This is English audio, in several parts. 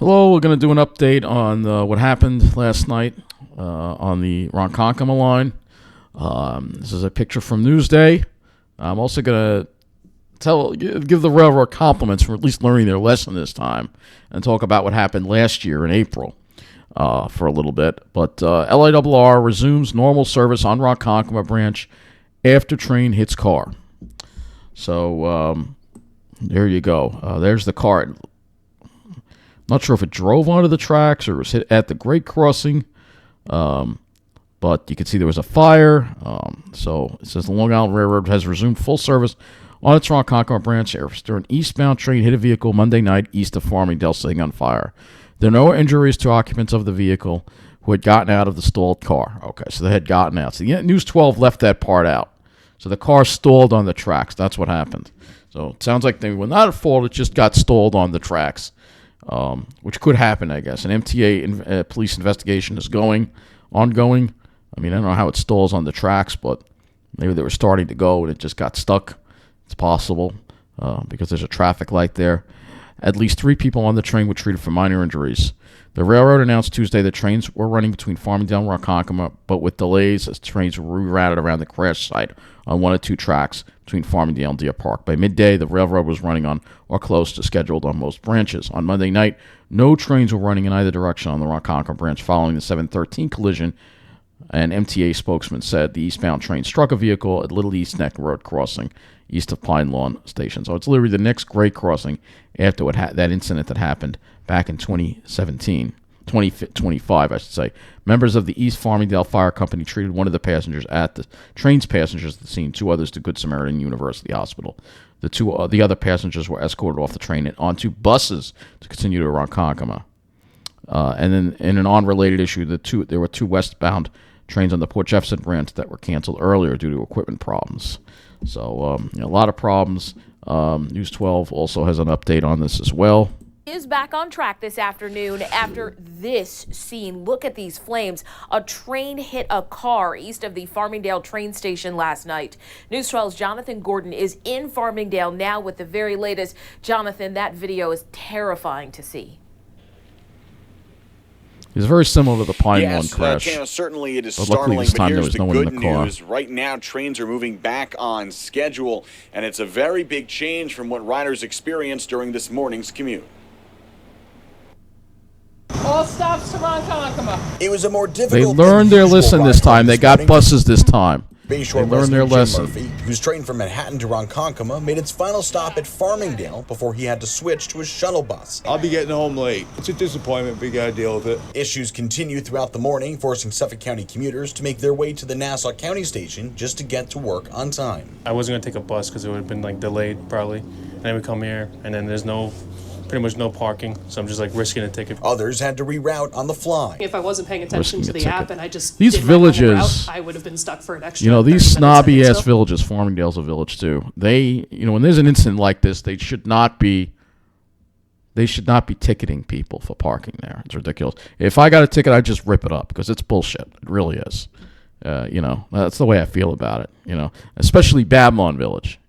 Hello, we're going to do an update on what happened last night on the Ronkonkoma line. This is a picture from Newsday. I'm also going to give the railroad compliments for at least learning their lesson this time and talk about what happened last year in April for a little bit. But LIRR resumes normal service on Ronkonkoma branch after train hits car. So there you go. There's the car. Not sure if it drove onto the tracks or was hit at the grade crossing, but you can see there was a fire. So it says the Long Island Railroad has resumed full service on its Ronkonkoma branch after an eastbound train hit a vehicle Monday night east of Farmingdale, setting on fire. There are no injuries to occupants of the vehicle who had gotten out of the stalled car. Okay, so they had gotten out. So News 12 left that part out. So the car stalled on the tracks. That's what happened. So it sounds like they were not at fault. It just got stalled on the tracks. Which could happen, I guess. An MTA police investigation is ongoing. I mean, I don't know how it stalls on the tracks, but maybe they were starting to go and it just got stuck. It's possible because there's a traffic light there. At least 3 people on the train were treated for minor injuries. The railroad announced Tuesday that trains were running between Farmingdale and Ronkonkoma, but with delays as trains were rerouted around the crash site on 1 of 2 tracks between Farmingdale and Deer Park. By midday, the railroad was running on or close to scheduled on most branches. On Monday night, no trains were running in either direction on the Ronkonkoma branch following the 713 collision. An MTA spokesman said the eastbound train struck a vehicle at Little East Neck Road crossing east of Pine Lawn Station. So it's literally the next grade crossing after that incident that happened back in 2025, I should say. Members of the East Farmingdale Fire Company treated one of the passengers at the train's passengers at the scene, 2 others to Good Samaritan University Hospital. The other passengers were escorted off the train and onto buses to continue to Ronkonkoma. And then in an unrelated issue, there were 2 westbound trains on the Port Jefferson branch that were canceled earlier due to equipment problems. So a lot of problems. News 12 also has an update on this as well. Is back on track this afternoon after this scene. Look at these flames. A train hit a car east of the Farmingdale train station last night. News 12's Jonathan Gordon is in Farmingdale now with the very latest. Jonathan, that video is terrifying to see. It's very similar to the Pine Lawn crash. Yes, certainly it is but luckily startling, this time but there here's was the no one in good the car. news. Right now, trains are moving back on schedule, and it's a very big change from what riders experienced during this morning's commute. All stops to Ronkonkoma. It was a more difficult. They learned their lesson this time. They got buses this time. Bayshore They learned their lesson. Murphy, whose train from Manhattan to Ronkonkoma made its final stop at Farmingdale before he had to switch to a shuttle bus. I'll be getting home late. It's a disappointment, but you gotta deal with it. Issues continue throughout the morning, forcing Suffolk County commuters to make their way to the Nassau County station just to get to work on time. I wasn't gonna take a bus because it would have been delayed probably. And then we come here and then there's pretty much no parking, so I'm just risking a ticket. Others had to reroute on the fly. If I wasn't paying attention to the app and I just these did villages, my route, I would have been stuck for an extra. These snobby ass villages. Farmingdale's a village too. They, when there's an incident like this, they should not be ticketing people for parking there. It's ridiculous. If I got a ticket, I'd just rip it up because it's bullshit. It really is. That's the way I feel about it. Especially Babylon Village.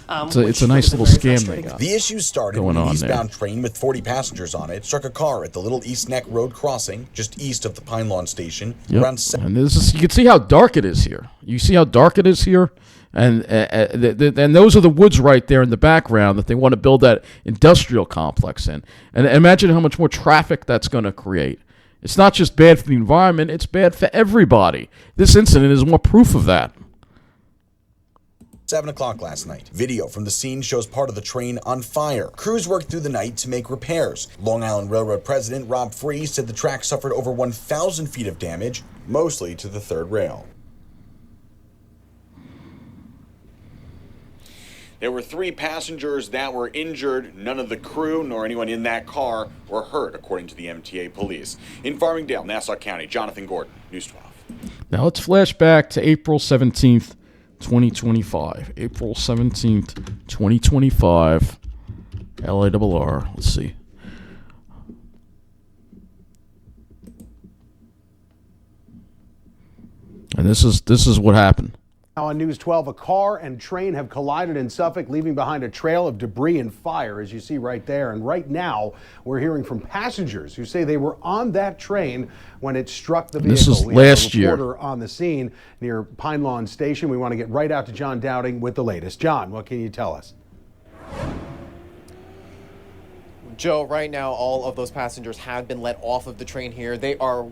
It's a nice little scam they got. The issue started when an eastbound train with 40 passengers on it struck a car at the Little East Neck Road crossing, just east of the Pine Lawn station. Around and you can see how dark it is here. You see how dark it is here? And those are the woods right there in the background that they want to build that industrial complex in. And imagine how much more traffic that's going to create. It's not just bad for the environment, it's bad for everybody. This incident is more proof of that. 7 o'clock last night. Video from the scene shows part of the train on fire. Crews worked through the night to make repairs. Long Island Railroad President Rob Free said the track suffered over 1,000 feet of damage, mostly to the third rail. There were 3 passengers that were injured. None of the crew nor anyone in that car were hurt, according to the MTA police. In Farmingdale, Nassau County, Jonathan Gordon, News 12. Now let's flash back to April 17th, 2025. April 17th, 2025. LIRR. Let's see. And this is what happened. Now on News 12, a car and train have collided in Suffolk, leaving behind a trail of debris and fire, as you see right there. And right now, we're hearing from passengers who say they were on that train when it struck the vehicle. This is last year. Reporter on the scene near Pine Lawn Station. We want to get right out to John Dowding with the latest. John, what can you tell us? Joe, right now, all of those passengers have been let off of the train here. They are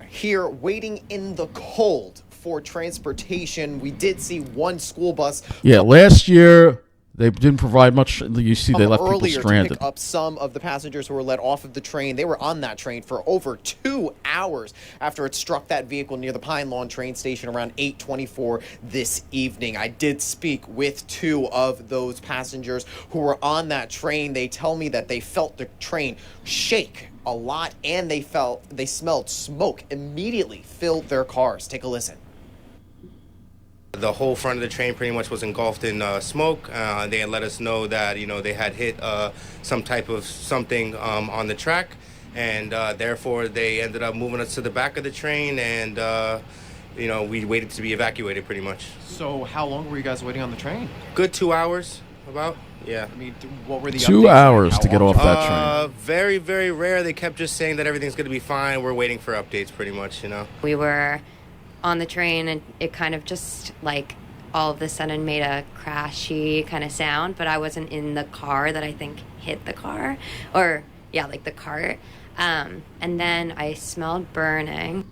here waiting in the cold for transportation. We did see one school bus. Yeah, last year they didn't provide much. You see, they left people stranded. To pick up some of the passengers who were let off of the train. They were on that train for over 2 hours after it struck that vehicle near the Pine Lawn train station around 8:24 this evening. I did speak with 2 of those passengers who were on that train. They tell me that they felt the train shake a lot, and they smelled smoke immediately filled their cars. Take a listen. The whole front of the train pretty much was engulfed in smoke. They had let us know that, they had hit some type of something on the track, and therefore they ended up moving us to the back of the train, and, we waited to be evacuated pretty much. So how long were you guys waiting on the train? Good 2 hours, about. Yeah. I mean, what were the 2 hours to get off that train. Very, very rare. They kept just saying that everything's going to be fine. We're waiting for updates pretty much, We were on the train and it kind of just like all of a sudden made a crashy kind of sound, but I wasn't in the car that I think hit the car, or yeah, like the cart. And then I smelled burning.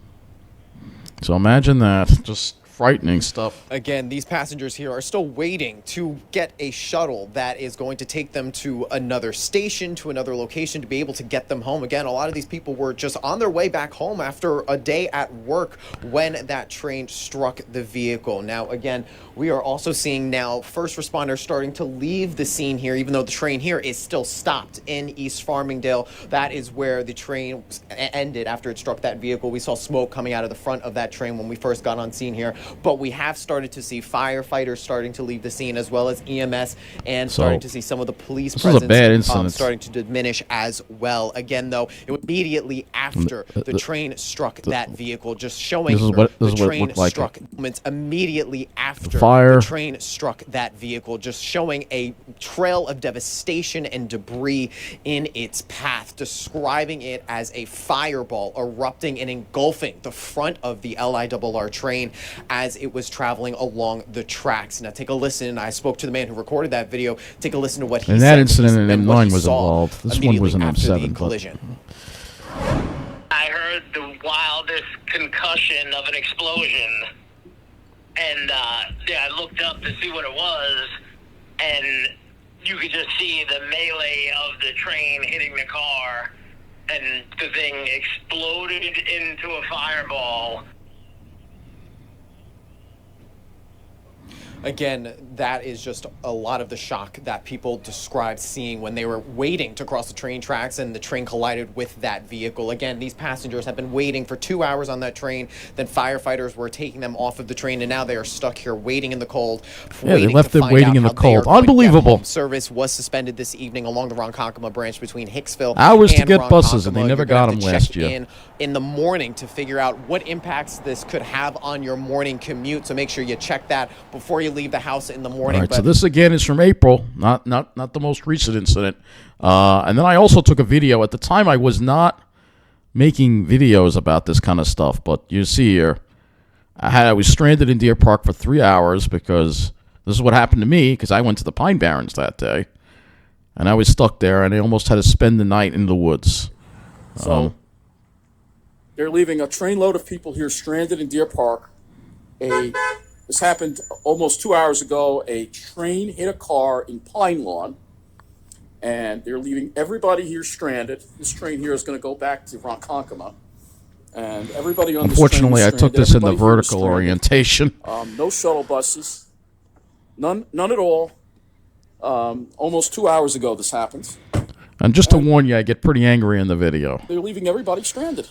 So imagine that, just frightening stuff. Again, these passengers here are still waiting to get a shuttle that is going to take them to another station, to another location, to be able to get them home. Again, a lot of these people were just on their way back home after a day at work when that train struck the vehicle. Now, again, we are also seeing now first responders starting to leave the scene here, even though the train here is still stopped in East Farmingdale. That is where the train ended after it struck that vehicle. We saw smoke coming out of the front of that train when we first got on scene here. But we have started to see firefighters starting to leave the scene, as well as EMS, and starting to see some of the police presence starting to diminish as well. Again, though, it was immediately after the train struck that vehicle, just showing the train struck moments immediately after the train struck that vehicle, just showing a trail of devastation and debris in its path, describing it as a fireball erupting and engulfing the front of the LIRR train as it was traveling along the tracks. Now take a listen. I spoke to the man who recorded that video. Take a listen to what he said. And that incident in M9 was involved. This one was an M7. Collision. I heard the wildest concussion of an explosion, and I looked up to see what it was, and you could just see the melee of the train hitting the car, and the thing exploded into a fireball. Again, that is just a lot of the shock that people described seeing when they were waiting to cross the train tracks and the train collided with that vehicle. Again, these passengers have been waiting for 2 hours on that train. Then firefighters were taking them off of the train, and now they are stuck here waiting in the cold. Yeah, they left them waiting in the cold. Unbelievable. Service was suspended this evening along the Ronkonkoma branch between Hicksville hours to get Ronkonkoma. buses, and they never got them last year. In the morning to figure out what impacts this could have on your morning commute. So make sure you check that before you leave the house in the morning. All right, so this again is from April, not the most recent incident. And then I also took a video. At the time, I was not making videos about this kind of stuff, but you see here, I was stranded in Deer Park for 3 hours because this is what happened to me, because I went to the Pine Barrens that day, and I was stuck there, and I almost had to spend the night in the woods. So they're leaving a trainload of people here stranded in Deer Park. This happened almost 2 hours ago. A train hit a car in Pine Lawn, and they're leaving everybody here stranded. This train here is going to go back to Ronkonkoma, and everybody on this train is stranded. Unfortunately, I took this in the vertical orientation. No shuttle buses, none at all. Almost 2 hours ago this happened. And just to warn you, I get pretty angry in the video. They're leaving everybody stranded.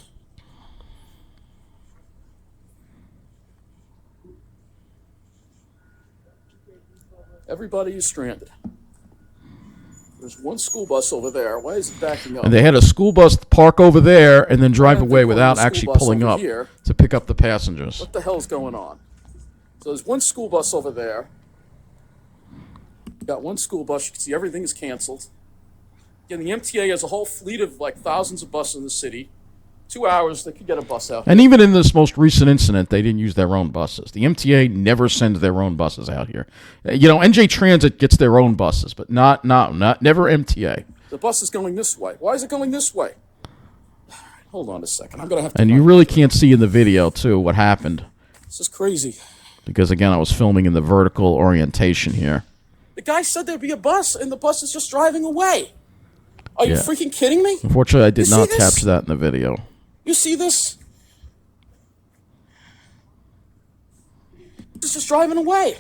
Everybody is stranded. There's one school bus over there. Why is it backing up? And they had a school bus park over there and then drive away without actually pulling up to pick up the passengers. What the hell's going on? So there's one school bus over there. Got one school bus. You can see everything is canceled. Again, the MTA has a whole fleet of like thousands of buses in the city. 2 hours, they could get a bus out. And even in this most recent incident, they didn't use their own buses. The MTA never sends their own buses out here. You know, NJ Transit gets their own buses, but never MTA. The bus is going this way. Why is it going this way? Hold on a second. I'm gonna have to. And you really can't see in the video too what happened. This is crazy. Because again, I was filming in the vertical orientation here. The guy said there'd be a bus, and the bus is just driving away. Are you freaking kidding me? Unfortunately, I did not capture that in the video. You see this? It's just driving away.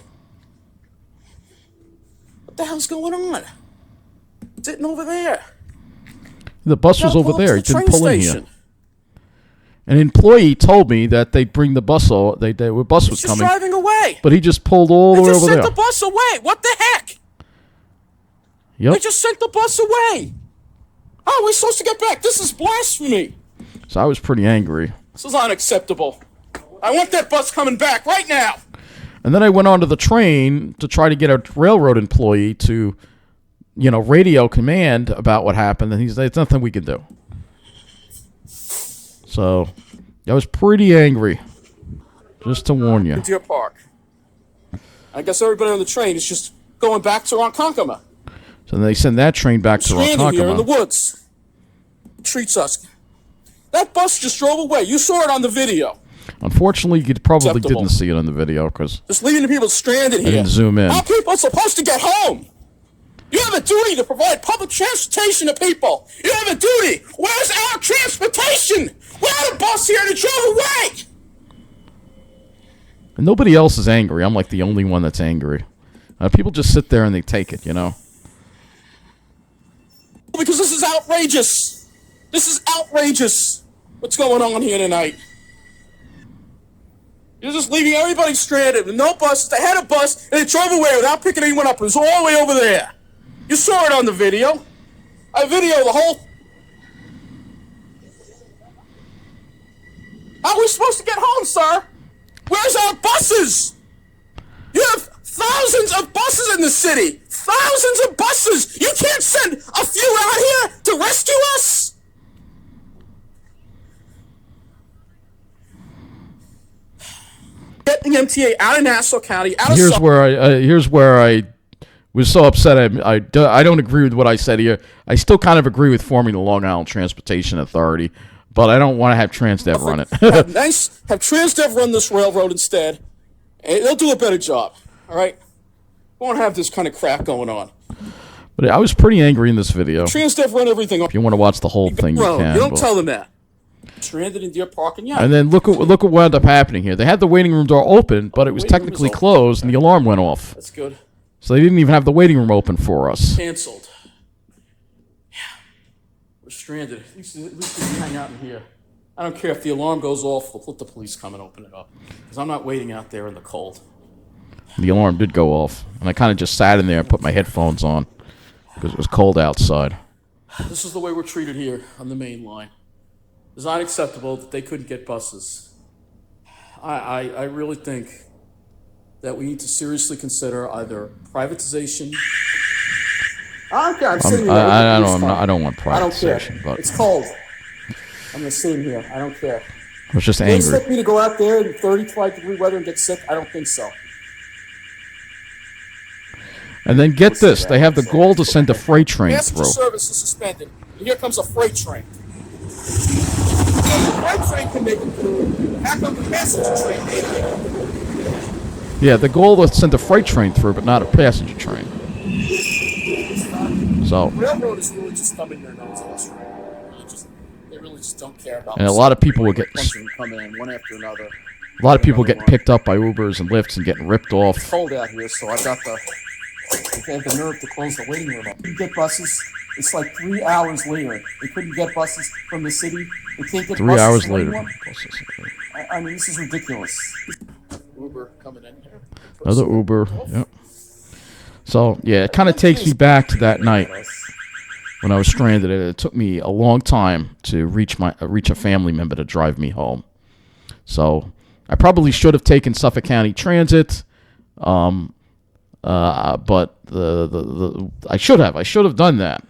What the hell's going on? It's sitting over there. The bus was over there. He didn't pull in here. An employee told me that they'd bring the bus. The bus was coming. It's just driving away. But he just pulled all the way over there. They just sent the bus away. What the heck? Yep. They just sent the bus away. How are we supposed to get back? This is blasphemy. So I was pretty angry. This is unacceptable. I want that bus coming back right now. And then I went onto the train to try to get a railroad employee to, you know, radio command about what happened. And he said, "It's nothing we can do." So I was pretty angry. Just to warn you. Deer Park. I guess everybody on the train is just going back to Ronkonkoma. So they send that train back to Ronkonkoma. Here in the woods. Treats us. That bus just drove away. You saw it on the video. Unfortunately, you probably didn't see it on the video because just leaving the people stranded here. I didn't zoom in. How people are supposed to get home? You have a duty to provide public transportation to people. You have a duty. Where's our transportation? We had a bus here that drove away. And nobody else is angry. I'm like the only one that's angry. People just sit there and they take it, you know. Because this is outrageous. This is outrageous. What's going on here tonight? You're just leaving everybody stranded with no buses. They had a bus and it drove away without picking anyone up. It was all the way over there. You saw it on the video. I video the whole... How are we supposed to get home, sir? Where's our buses? You have thousands of buses in the city. Thousands of buses. You can't send a few out here to rescue us? Get the MTA out of Nassau County, out of Here's where I was so upset. I don't agree with what I said here. I still kind of agree with forming the Long Island Transportation Authority, but I don't want to have Transdev run it. have Transdev run this railroad instead, and they'll do a better job. All right, we won't have this kind of crap going on. But I was pretty angry in this video. Transdev run everything. If you want to watch the whole thing, you can. You don't tell them that. Stranded in Deer Park, and And then look at what wound up happening here. They had the waiting room door open, but it was technically closed, and the alarm went off. That's good. So they didn't even have the waiting room open for us. Canceled. Yeah, we're stranded. At least we can hang out in here. I don't care if the alarm goes off. We'll let the police come and open it up, because I'm not waiting out there in the cold. The alarm did go off, and I kind of just sat in there and put my headphones on because it was cold outside. This is the way we're treated here on the main line. It's not acceptable that they couldn't get buses. I really think that we need to seriously consider either privatization. I don't care. I'm sitting here. I don't want privatization. I don't care. But it's cold. I'm gonna sit in here. I don't care. I was just angry. They expect me to go out there in 35-degree weather and get sick? I don't think so. And then get this: they have the goal to send a freight train Passenger through. service is suspended, and here comes a freight train. The freight train can make it through. How come the passenger train can't? Yeah, the goal is to send a freight train through, but not a passenger train. So. Railroad is really just thumbing their nose at us. They really just don't care about. And a lot of people will get. Come in one after another. A lot of people getting picked up by Ubers and Lyfts and getting ripped off. It's cold out here, so I got they had the nerve to close the waiting room up. They couldn't get buses. It's like 3 hours later. They couldn't get buses from the city. They can't get 3 hours later. I mean, this is ridiculous. Uber coming in here. Another Uber. Yep. So yeah, it kind of takes me back to that night when I was stranded. It took me a long time to reach a family member to drive me home. So I probably should have taken Suffolk County Transit, but I should have done that.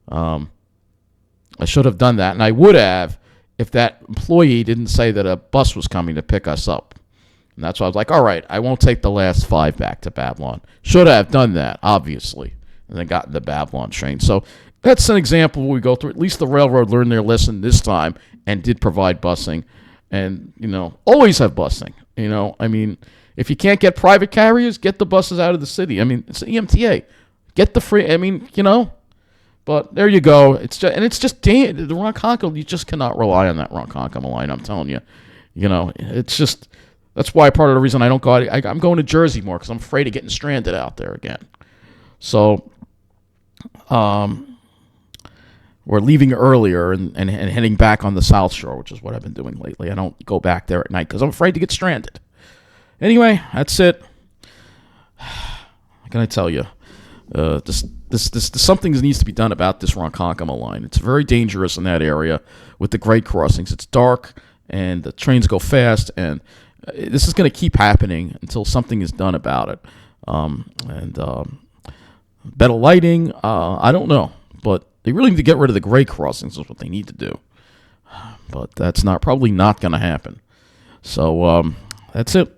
I should have done that, and I would have if that employee didn't say that a bus was coming to pick us up. And that's why I was like, all right, I won't take the last 5 back to Babylon. Should have done that, obviously, and then gotten the Babylon train. So that's an example where we go through. At least the railroad learned their lesson this time and did provide busing. And, always have busing. I mean, if you can't get private carriers, get the buses out of the city. I mean, it's the EMTA. Get the free, but there you go. It's just the Ronkonkoma, you just cannot rely on that Ronkonkoma line, I'm telling you. It's just, that's why part of the reason I don't go out, I'm going to Jersey more because I'm afraid of getting stranded out there again. So, we're leaving earlier and heading back on the South Shore, which is what I've been doing lately. I don't go back there at night because I'm afraid to get stranded. Anyway, that's it. What can I tell you? This something needs to be done about this Ronkonkoma line. It's very dangerous in that area with the grade crossings. It's dark and the trains go fast, and this is going to keep happening until something is done about it. Better lighting, I don't know, but they really need to get rid of the grade crossings is what they need to do. But that's probably not going to happen. So that's it.